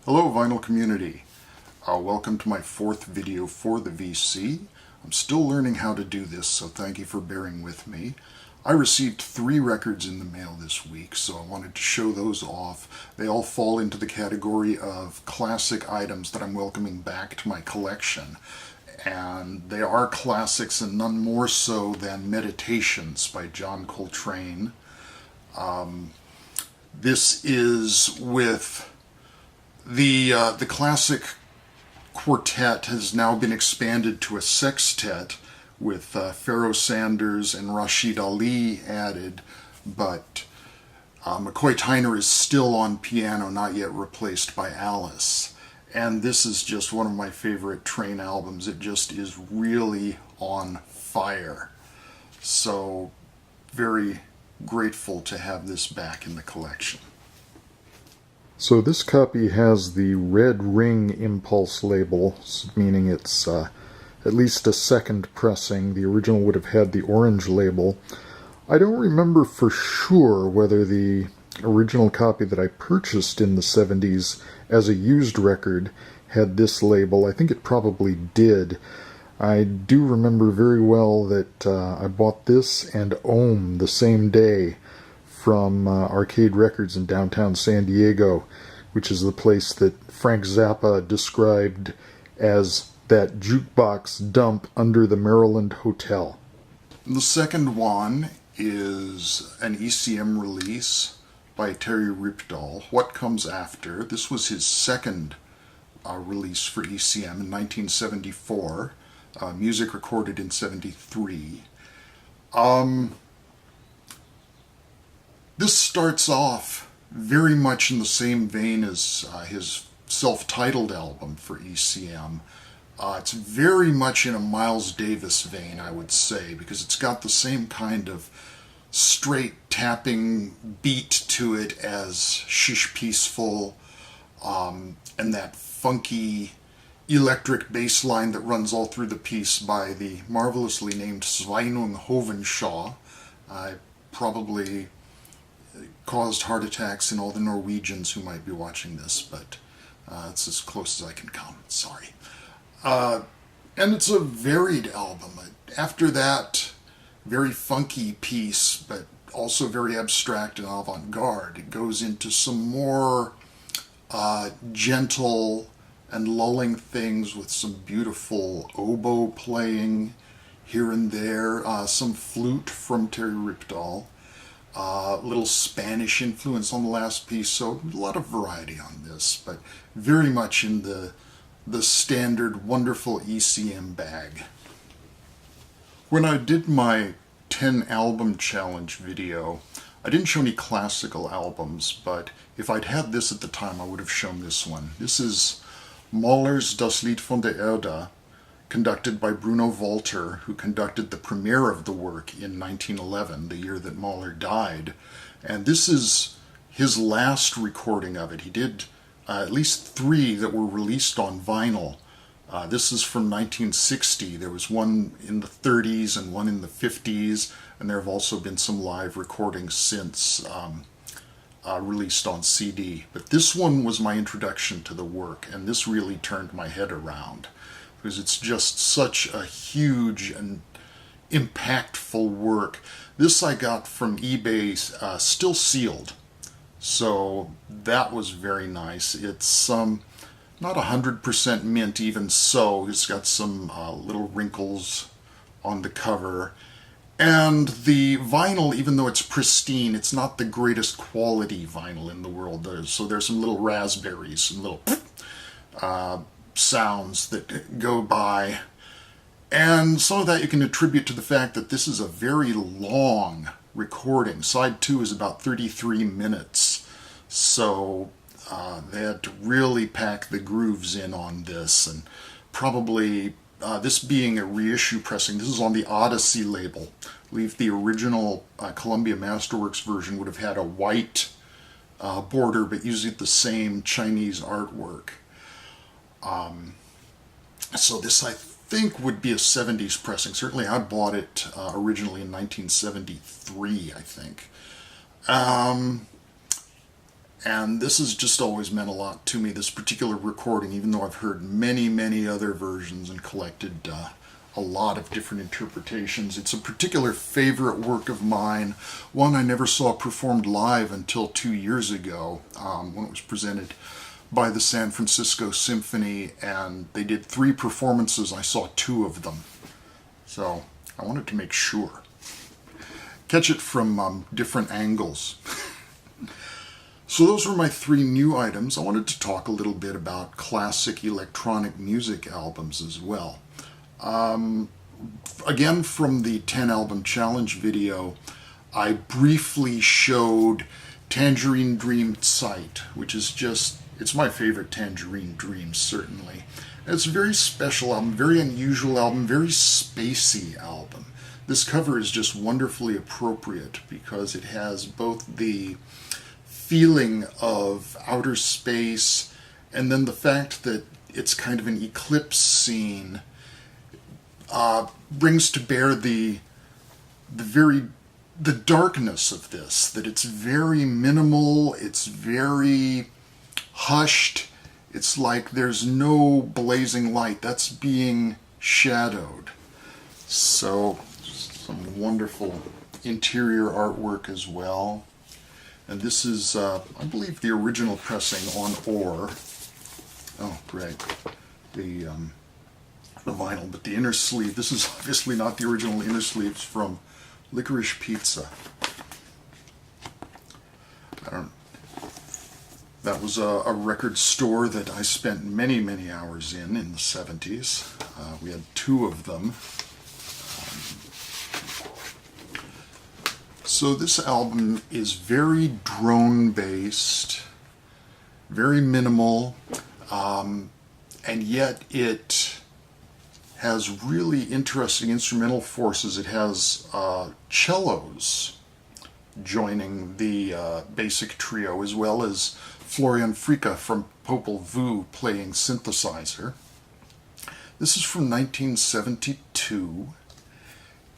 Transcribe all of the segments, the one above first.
Hello vinyl community. Welcome to my fourth video for the VC. I'm still learning how to do this, so thank you for bearing with me. I received 3 records in the mail this week, so I wanted to show those off. They all fall into the category of classic items that I'm welcoming back to my collection. And they are classics, and none more so than Meditations by John Coltrane. This is with the classic quartet has now been expanded to a sextet with Pharoah Sanders and Rashid Ali added, but McCoy Tyner is still on piano, not yet replaced by Alice. And this is just one of my favorite Train albums. It just is really on fire. So very grateful to have this back in the collection. So this copy has the red ring impulse label, meaning it's at least a second pressing. The original would have had the orange label. I don't remember for sure whether the original copy that I purchased in the 70s as a used record had this label. I think it probably did. I do remember very well that I bought this and Ohm the same day from Arcade Records in downtown San Diego, which is the place that Frank Zappa described as that jukebox dump under the Maryland Hotel. The second one is an ECM release by Terry Ripdahl, What Comes After. This was his second release for ECM in 1974, music recorded in 73. This starts off very much in the same vein as his self-titled album for ECM. It's very much in a Miles Davis vein, I would say, because it's got the same kind of straight tapping beat to it as Shish Peaceful, and that funky electric bass line that runs all through the piece by the marvelously named Sveinung Hovenshaw. Probably caused heart attacks in all the Norwegians who might be watching this, but it's as close as I can come. Sorry. And it's a varied album. After that very funky piece, but also very abstract and avant-garde, it goes into some more gentle and lulling things with some beautiful oboe playing here and there, some flute from Terry Ripdahl, little Spanish influence on the last piece, so a lot of variety on this, but very much in the standard wonderful ECM bag. When I did my 10 album challenge video, I didn't show any classical albums, but if I'd had this at the time, I would have shown this one. This is Mahler's Das Lied von der Erde, conducted by Bruno Walter, who conducted the premiere of the work in 1911, the year that Mahler died. And this is his last recording of it. He did at least 3 that were released on vinyl. This is from 1960. There was one in the 30s and one in the 50s, and there have also been some live recordings since released on CD. But this one was my introduction to the work, and this really turned my head around, because it's just such a huge and impactful work. This I got from eBay still sealed, so that was very nice. It's not 100% mint, even so. It's got some little wrinkles on the cover. And the vinyl, even though it's pristine, it's not the greatest quality vinyl in the world. So there's some little raspberries, some little sounds that go by. And some of that you can attribute to the fact that this is a very long recording. Side 2 is about 33 minutes. So they had to really pack the grooves in on this, and probably this being a reissue pressing, this is on the Odyssey label. I believe the original Columbia Masterworks version would have had a white border, but using the same Chinese artwork. So this, I think, would be a 70s pressing. Certainly I bought it originally in 1973, I think. And this has just always meant a lot to me, this particular recording, even though I've heard many, many other versions and collected a lot of different interpretations. It's a particular favorite work of mine, one I never saw performed live until 2 years ago, when it was presented by the San Francisco Symphony, and they did 3 performances. I saw 2 of them. So I wanted to make sure. Catch it from different angles. So those were my 3 new items. I wanted to talk a little bit about classic electronic music albums as well. Again, from the 10 album challenge video, I briefly showed Tangerine Dream Zeit, which is just, it's my favorite Tangerine Dream, certainly. And it's a very special album, very unusual album, very spacey album. This cover is just wonderfully appropriate because it has both the feeling of outer space and then the fact that it's kind of an eclipse scene brings to bear the darkness of this, that it's very minimal, it's very hushed, it's like there's no blazing light, that's being shadowed. So some wonderful interior artwork as well. And this is, I believe, the original pressing on ore. Oh, right. The vinyl, but the inner sleeve. This is obviously not the original inner sleeves from Licorice Pizza. That was a record store that I spent many, many hours in the 70s. We had 2 of them. So this album is very drone-based, very minimal, and yet it has really interesting instrumental forces. It has cellos joining the basic trio, as well as Florian Fricke from Popol Vuh playing synthesizer. This is from 1972.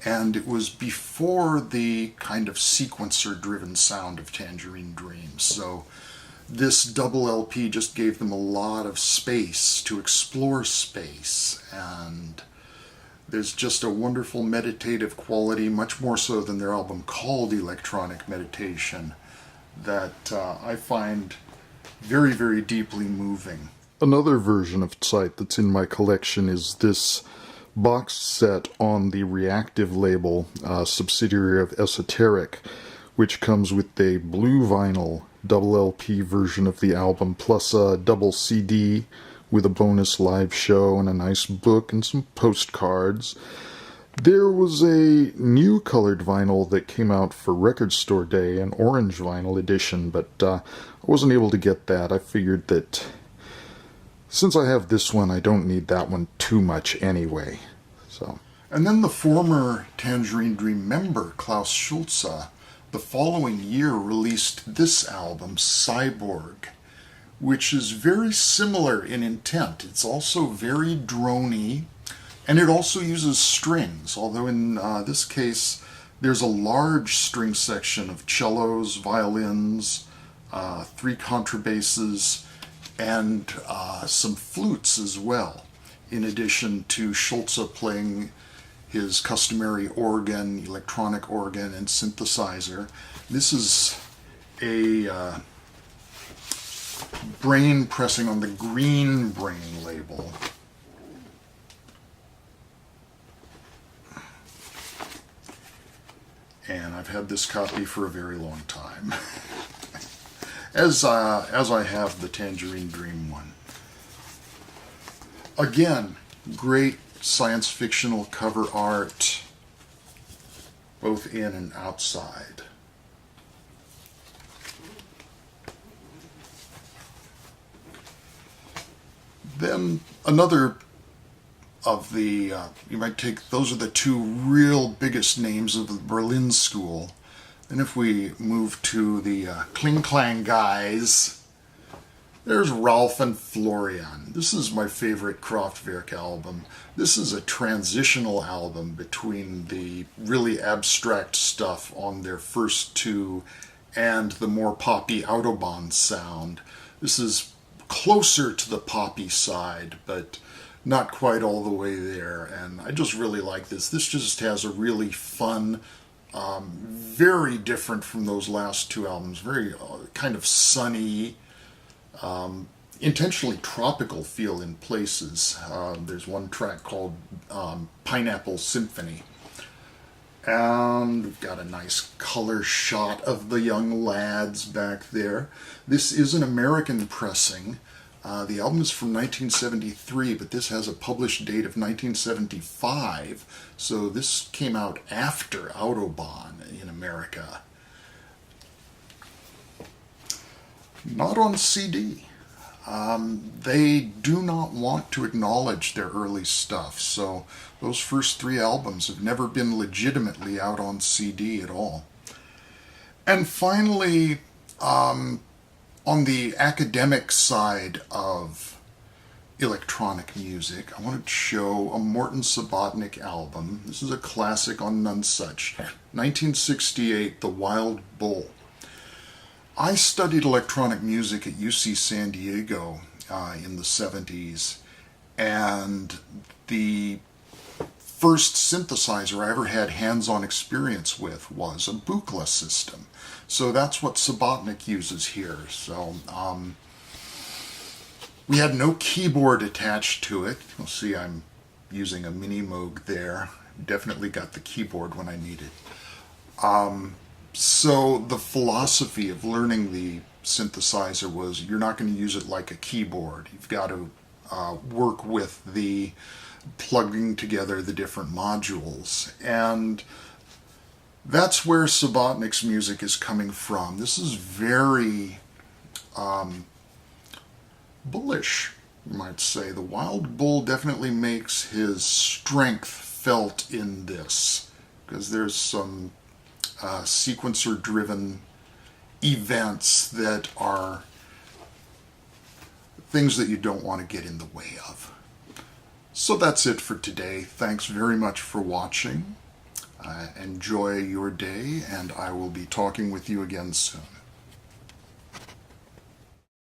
And it was before the kind of sequencer-driven sound of Tangerine Dream. So this double LP just gave them a lot of space to explore space. And there's just a wonderful meditative quality, much more so than their album called Electronic Meditation, that I find very, very deeply moving. Another version of Zeit that's in my collection is this box set on the Reactive label, subsidiary of Esoteric, which comes with a blue vinyl double LP version of the album, plus a double CD with a bonus live show and a nice book and some postcards. There was a new colored vinyl that came out for Record Store Day, an orange vinyl edition, but I wasn't able to get that. I figured that since I have this one, I don't need that one too much anyway. So. And then the former Tangerine Dream member, Klaus Schulze, the following year released this album, Cyborg, which is very similar in intent. It's also very drony, and it also uses strings, although in this case there's a large string section of cellos, violins, 3 contrabasses, and some flutes as well, in addition to Schulze playing his customary organ, electronic organ, and synthesizer. This is a brain pressing on the Green Brain label. And I've had this copy for a very long time. as I have the Tangerine Dream one. Again, great science fictional cover art, both in and outside. Then another of the, you might take, those are the 2 real biggest names of the Berlin School. And if we move to the Kling Klang guys, there's Ralph and Florian. This is my favorite Kraftwerk album. This is a transitional album between the really abstract stuff on their first 2 and the more poppy Autobahn sound. This is closer to the poppy side, but not quite all the way there, and I just really like this. This just has a really fun, very different from those last two albums, very kind of sunny, intentionally tropical feel in places. There's one track called Pineapple Symphony. And we've got a nice color shot of the young lads back there. This is an American pressing. The album is from 1973, but this has a published date of 1975. So this came out after Autobahn in America. Not on CD. They do not want to acknowledge their early stuff, so those first three albums have never been legitimately out on CD at all. And finally, on the academic side of electronic music, I wanted to show a Morton Subotnick album. This is a classic on Nonesuch, 1968, The Wild Bull. I studied electronic music at UC San Diego in the 70s, and the first synthesizer I ever had hands-on experience with was a Buchla system. So that's what Subotnick uses here. So we had no keyboard attached to it. You'll see I'm using a Mini Moog there. Definitely got the keyboard when I need it. So the philosophy of learning the synthesizer was you're not going to use it like a keyboard. You've got to work with the plugging together the different modules. And that's where Subotnick's music is coming from. This is very bullish, you might say. The Wild Bull definitely makes his strength felt in this, because there's some sequencer-driven events that are things that you don't want to get in the way of. So that's it for today. Thanks very much for watching. Enjoy your day, and I will be talking with you again soon.